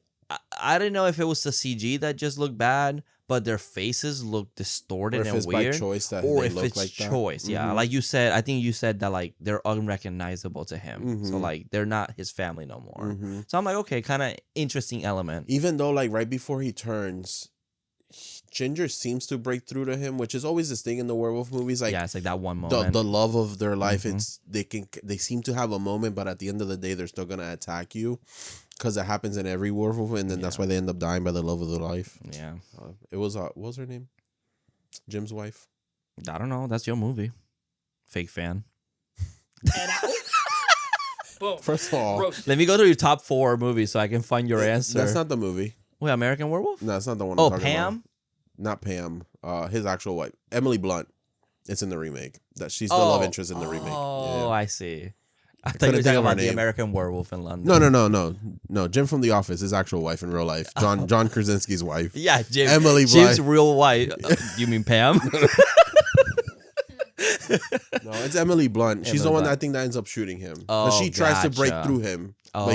I don't know if it was the CG that just looked bad, but their faces look distorted Or if and it's weird. by choice that Or they if look it's like that. choice, yeah. Mhm. Like you said, I think you said that like they're unrecognizable to him. So Mhm. like they're not his family no more. Mhm. So I'm like, okay, kind of interesting element. Even though, like, right before he turns, Ginger seems to break through to him, which is always this thing in the werewolf movies. Like, yeah, it's like that one moment. the love of their life. Mhm. They seem to have a moment, but at the end of the day, they're still gonna attack you, because it happens in every werewolf, and then that's Yeah. why they end up dying by the love of their life. Yeah, It was what was her name? Jim's wife. I don't know. That's your movie. Fake fan. First of all, Let me go to your top 4 movies so I can find your answer. that's not the movie. Wait, American Werewolf? No, that's not the one. Oh, I'm talking Pam? about. Not Pam. His actual wife, Emily Blunt. It's in the remake. That she's the love interest in the remake. Oh, Yeah. I see. I thought you couldn't were think talking of her about the name. American Werewolf in London. No. Jim from The Office, his actual wife in real life. John Krasinski's wife. Yeah, Jim. Emily Jim's Blunt. real wife. You mean Pam? No, it's Emily Blunt. She's Emily the one Blunt. that I think that ends up shooting him. Oh, But she tries to break gotcha. through him. Oh.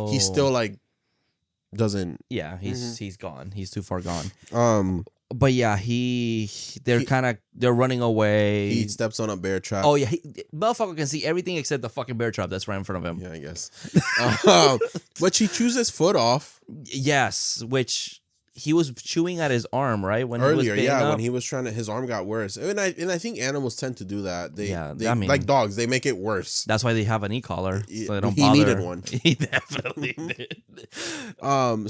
But he still like doesn't. Yeah, he's gone. He's too far gone. But yeah, they're running away. He steps on a bear trap. Oh yeah, motherfucker can see everything except the fucking bear trap that's right in front of him. Yeah, I guess. But she chews his foot off Yes, which he was chewing at his arm, right? When earlier. he was Yeah, up. when he was trying to, his arm got worse. And I think animals tend to do that. They I mean- like dogs. They make it worse. That's why they have an e-collar. So they don't He bother. needed one. He definitely did.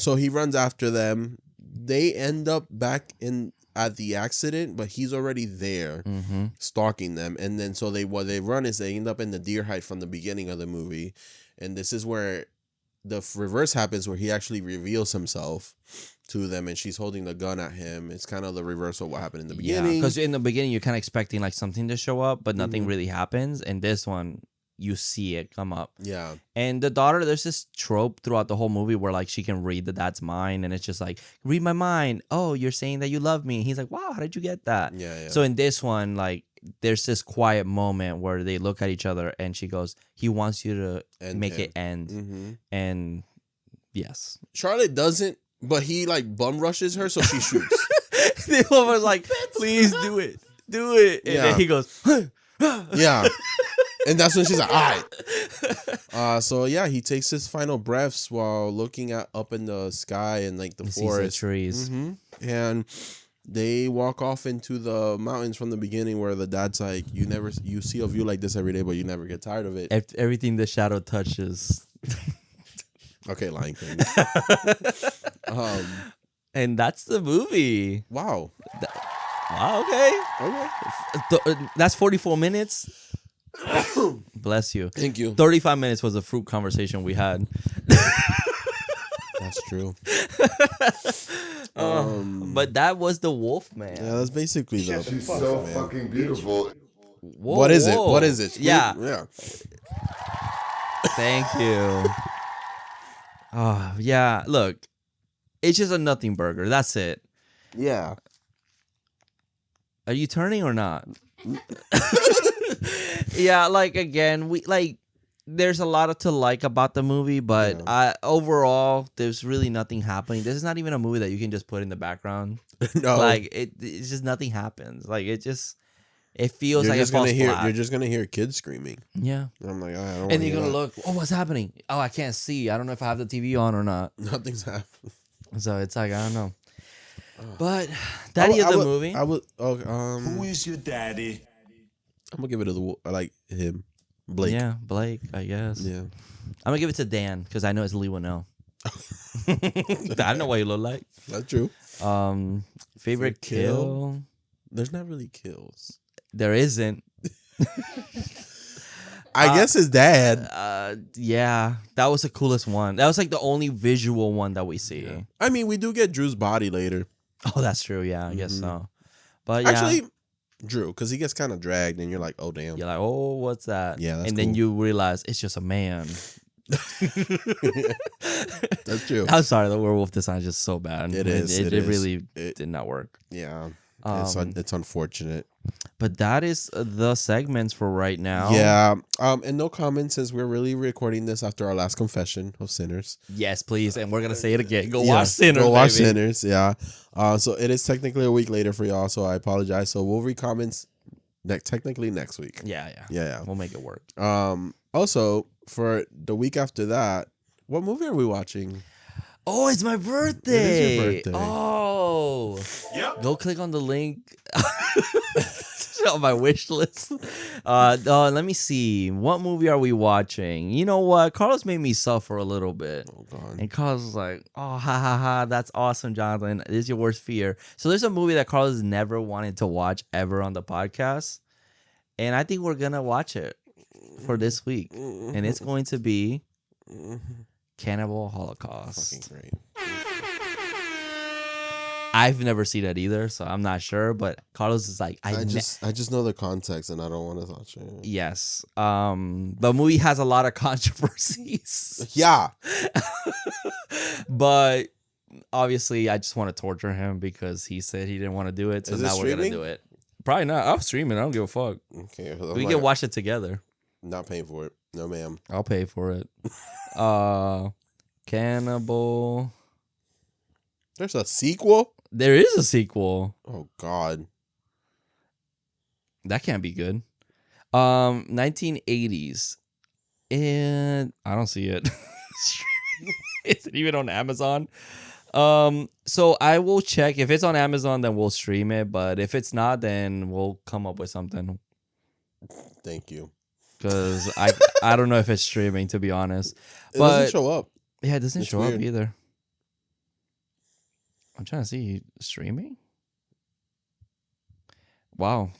So he runs after them. They end up back at the accident, but he's already there Mm-hmm. stalking them. And then so what they run is they end up in the deer hide from the beginning of the movie. And this is where the reverse happens, where he actually reveals himself to them, and she's holding the gun at him. It's kind of the reverse of what happened in the Yeah, beginning. because in the beginning you're kind of expecting like something to show up, but nothing Mhm. really happens. And this one, you see it come up. Yeah. And the daughter, there's this trope throughout the whole movie where like she can read the dad's mind, and it's just like, read my mind. Oh, you're saying that you love me. He's like, wow, how did you get that? Yeah. So in this one, like, there's this quiet moment where they look at each other, and she goes, he wants you to End make him. it end. Mm-hmm. And yes. Charlotte doesn't, but he like bum rushes her, so she shoots. The woman's like, please do it. Do it. And Yeah. then he goes, Yeah. And that's when she's like, all right. So yeah, he takes his final breaths while looking up in the sky and like the He sees the forest. trees. And they walk off into the mountains from the beginning, where the dad's like, you see a view like this every day, but you never get tired of it. Everything the shadow touches. Okay, Lion King. And that's the movie. Wow. Wow, okay. That's 44 minutes. Bless you. Thank you. 35 minutes was a fruit conversation we had. That's true. But that was the Wolfman. Yeah, that's basically the. She's so fucking beautiful. Whoa, What is it? whoa. What is it? Yeah. Thank you. Oh, yeah. Look, it's just a nothing burger. That's it. Yeah. Are you turning or not? Yeah, like again, there's a lot to like about the movie, but overall, there's really nothing happening. This is not even a movie that you can just put in the background. No. Like it's just nothing happens. Like it feels You're like just it falls gonna hear. flat. You're just gonna hear kids screaming. Yeah. And I'm like, I don't. And you're gonna look. Oh, what's happening? Oh, I can't see. I don't know if I have the TV on or not. Nothing's happening. So it's like I don't know. But daddy of the movie. I would. Who is your daddy? I'm gonna give it to him, Blake. Yeah, Blake. I guess. Yeah. I'm gonna give it to Dan because I know it's Lee Winnell. I know what he look like. That's true. Favorite kill? There's not really kills. There isn't. I guess his dad. Yeah, that was the coolest one. That was like the only visual one that we see. Yeah. I mean, we do get Drew's body later. Oh, that's true. Yeah, I guess so. But yeah, Actually, Drew, because he gets kind of dragged, and you're like, oh damn. you're like, oh, what's that? Yeah, that's and then cool. you realize it's just a man. That's true. I'm sorry, the werewolf design is just so bad. It is. It It is. really did not work. Yeah. Um, It's unfortunate. But that is the segments for right now. Yeah. And no comments, since we're really recording this after our last confession of sinners. Yes, please. And we're gonna say it again. Go Yeah, watch Sinners. Go watch baby. Sinners. Yeah. So it is technically a week later for y'all. So I apologize. So we'll read comments technically next week. Yeah. Yeah. We'll make it work. Also, for the week after that, what movie are we watching? Oh, it's my birthday. It is your birthday. Oh. Yep. Go click on the link on my wish list. Let me see. What movie are we watching? You know what? Carlos made me suffer a little bit. Oh God. And Carlos was like, oh, ha, that's awesome, Jonathan. This is your worst fear. So there's a movie that Carlos never wanted to watch ever on the podcast. And I think we're going to watch it for this week. And it's going to be Cannibal Holocaust. Fucking great. I've never seen it either, so I'm not sure. But Carlos is like, I just know the context, and I don't want to touch it. yes. The movie has a lot of controversies. Yeah. But obviously, I just want to torture him because he said he didn't want to do it. So Is it now we're gonna streaming? do it. Probably not. I'm streaming. I don't give a fuck. Okay. We can watch it together. Not paying for it. No, ma'am. I'll pay for it. Cannibal. There's a sequel? There is a sequel. Oh God. That can't be good. 1980s. And I don't see it. Is it even on Amazon? So I will check. If it's on Amazon, then we'll stream it. But if it's not, then we'll come up with something. Thank you. Because I don't know if it's streaming, to be honest. It But doesn't show up. yeah, it doesn't It's show weird. up either. I'm trying to see streaming. Wow,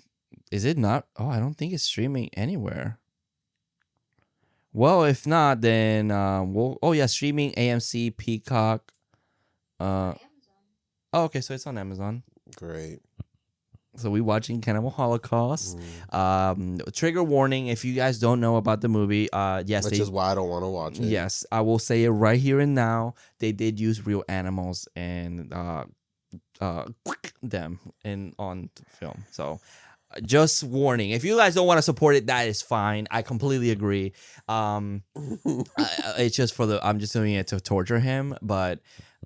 is it not? Oh, I don't think it's streaming anywhere. Well, if not, then we'll. Oh yeah, streaming AMC, Peacock. Oh, okay, so it's on Amazon. Great. So we watching Cannibal Holocaust. Mm. Trigger warning: if you guys don't know about the movie, yes, Which is why I don't want to watch it. yes, I will say it right here and now. They did use real animals and them on film. So just warning: if you guys don't want to support it, that is fine. I completely agree. It's just I'm just doing it to torture him, but.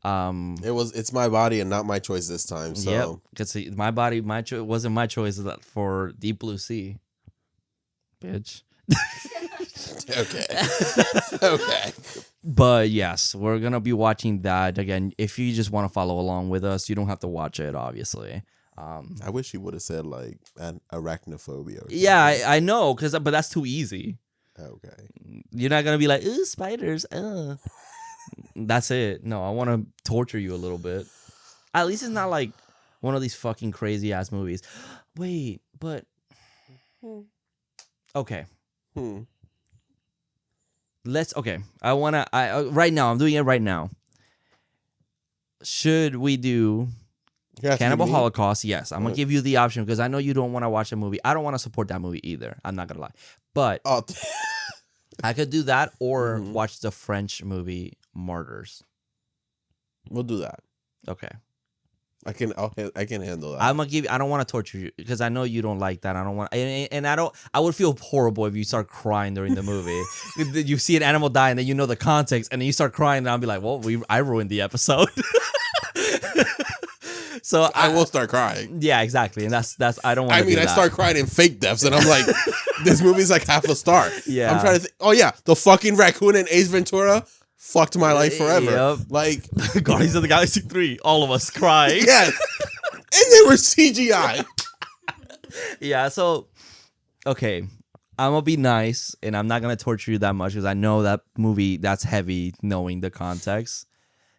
It's my body and not my choice this time. So Yep, because my body, my choice wasn't my choice for Deep Blue Sea, bitch. Okay. Okay. But yes, we're gonna be watching that again. If you just want to follow along with us, you don't have to watch it, obviously. I wish he would have said like an arachnophobia. Or Yeah, something. I know, but that's too easy. Okay. You're not gonna be like, ooh, spiders. That's it. No, I want to torture you a little bit. At least it's not like one of these fucking crazy ass movies. Wait, but okay. I wanna. Right now, I'm doing it right now. Should we do Cannibal Holocaust? Yes, I'm gonna give you the option because I know you don't want to watch a movie. I don't want to support that movie either. I'm not gonna lie, but I could do that or watch the French movie Martyrs. We'll do that. Okay. I can handle that. I'm gonna give. I don't want to torture you because I know you don't like that. I don't want, and I don't. I would feel horrible if you start crying during the movie. You see an animal die and then you know the context, and then you start crying, and I'll be like, "Well, I ruined the episode." So I will start crying. Yeah, exactly, and that's. I don't want. I mean, I start crying in fake deaths, and I'm like, "This movie's like half a star." Yeah, I'm trying to think. Oh yeah, the fucking raccoon in Ace Ventura fucked my life forever. Yep. Like Guardians of the Galaxy 3, all of us crying. Yes. And they were CGI. Yeah, so okay, I'm gonna be nice and I'm not gonna torture you that much because I know that movie that's heavy knowing the context.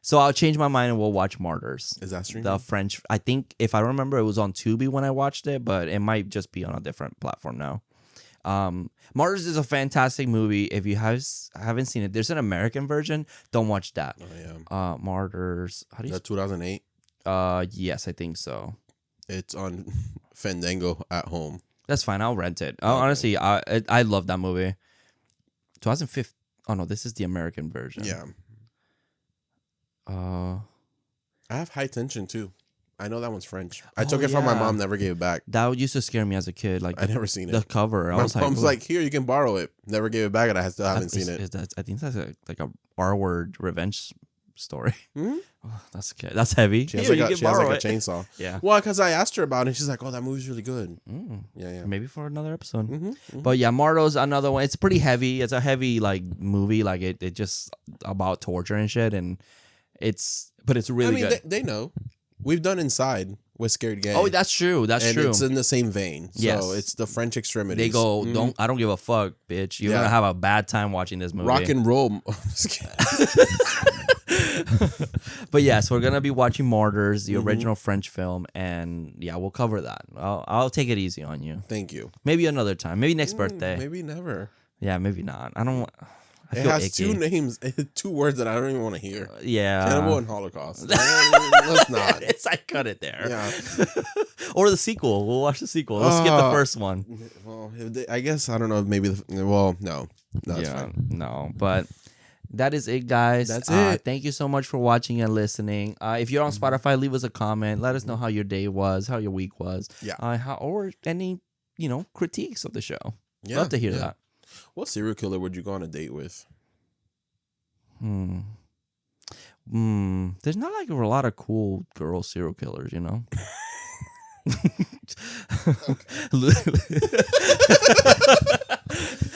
So I'll change my mind and we'll watch Martyrs. Is that streaming? The French, I think if I remember it was on Tubi when I watched it, but it might just be on a different platform now. Martyrs is a fantastic movie. If you haven't seen it, there's an American version. Don't watch that. Oh yeah. Martyrs. How do you? Is that 2008? Yes, I think so. It's on Fandango at home. That's fine. I'll rent it. Okay. Honestly, I love that movie. 2005. Oh no, this is the American version. Yeah. Uh, I have High Tension too. I know that one's French. I took it from my yeah. mom, never gave it back. That used to scare me as a kid. Like I never seen the it. cover. I My was mom's like, like, here, you can borrow it. Never gave it back, and I still haven't seen it. I think that's like a R-word revenge story. Hmm? Oh, that's heavy. She has Here, like, you a, can she has borrow like a it. chainsaw. Yeah. Well, because I asked her about it, and she's like, oh, that movie's really good. Yeah. Maybe for another episode. Mm-hmm. But yeah, Martyrs, another one. It's pretty heavy. It's a heavy like movie. Like it just about torture and shit, but it's really good. They know. We've done Inside with Scared Gay. Oh, that's true. That's and true. it's in the same vein. So Yes. it's the French extremities. They go, I don't give a fuck, bitch. You're Yeah. gonna have a bad time watching this movie. Rock and roll. But yes, we're gonna be watching Martyrs, the Mhm. original French film, and yeah, we'll cover that. I'll take it easy on you. Thank you. Maybe another time. Maybe next birthday. Maybe never. Yeah, maybe not. I don't. I It feel has icky. two names, two words that I don't even want to hear. Yeah. Cannibal and Holocaust. Let's not. I cut it there. Yeah. Or the sequel. We'll watch the sequel. Let's skip the first one. Well, I guess I don't know. Maybe. No. No, it's Yeah, fine. no, but that is it, guys. That's it. Thank you so much for watching and listening. If you're on Spotify, leave us a comment. Let us know how your day was, how your week was. Yeah. Or any critiques of the show. Yeah. Love to hear yeah. that. What serial killer would you go on a date with? There's not like a lot of cool girl serial killers, you know.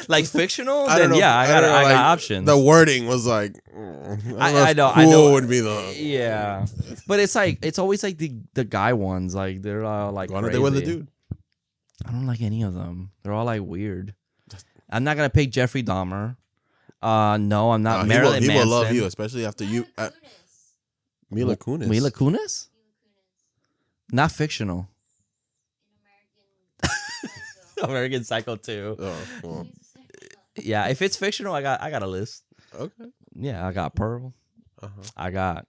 Like fictional? I don't Then know. yeah, I got like, options. The wording was like, I know. Cool would be the. Yeah, but it's always like the guy ones. Like they're all like Go on a date with a crazy. dude. I don't like any of them. They're all like weird. I'm not gonna pick Jeffrey Dahmer. No, I'm not. Marilyn he Manson. will love you, especially after you. Mila Kunis. Mila Kunis? Not fictional. American Psycho 2. Oh, well, Yeah, if it's fictional, I got a list. okay. Yeah, I got Pearl. Uh-huh. I got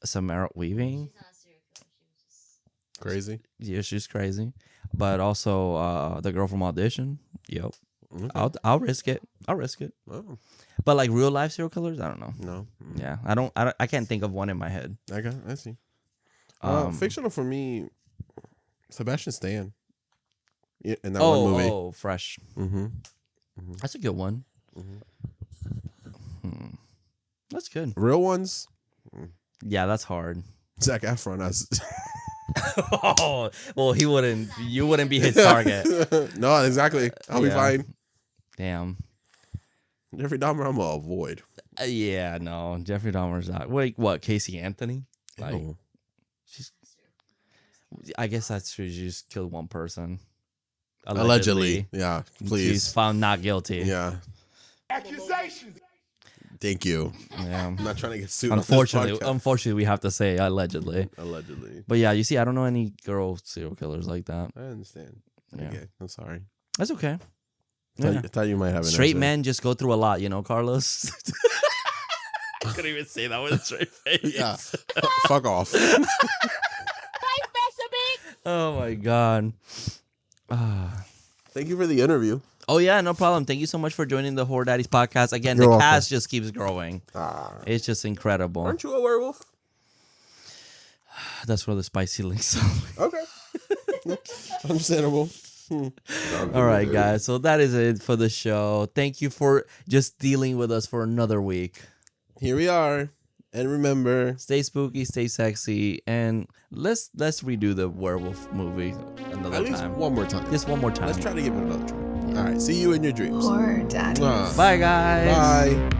Samara Weaving. She's not a serial killer. She was just Crazy. Yeah, she's crazy. But also the girl from Audition. Yep. Okay. I'll risk it. Oh, But like real life serial killers, I don't know. no. Yeah, I can't think of one in my head. I see. Fictional for me, Sebastian Stan. Yeah, in that one movie. Oh, Fresh. Mm-hmm. That's a good one. That's good. Real ones, Yeah, that's hard. Zac Efron as. Oh, well, you wouldn't be his target. No, exactly. I'll be Yeah. fine. Damn. Jeffrey Dahmer, I'm gonna avoid. Yeah, no. Jeffrey Dahmer's not. Wait, what? Casey Anthony? Like, Ew. I guess that's true. She just killed one person. Allegedly. Yeah, She's please. found not guilty. Yeah. Accusations. Thank you. Yeah. I'm not trying to get sued. Unfortunately, we have to say allegedly. Allegedly. But yeah, you see, I don't know any girl serial killers like that. I understand. Yeah. Okay, I'm sorry. That's okay. I Yeah. thought you might have an Straight answer. men just go through a lot, you know, Carlos. I couldn't even say that with a straight face. Yeah. Fuck off. Oh my god. Thank you for the interview. Oh yeah, no problem. Thank you so much for joining the Horror Daddies podcast. Again, You're the welcome. cast just keeps growing. It's just incredible. Aren't you a werewolf? That's where the spicy links. Okay. Understandable. All right, guys. So that is it for the show. Thank you for just dealing with us for another week. Here we are. And remember, Stay spooky, stay sexy, and let's redo the werewolf movie another at least time. one more time. Just one more time. Let's try to give it another try. All right. See you in your dreams. Horror Daddies. Mwah. Bye, guys. Bye.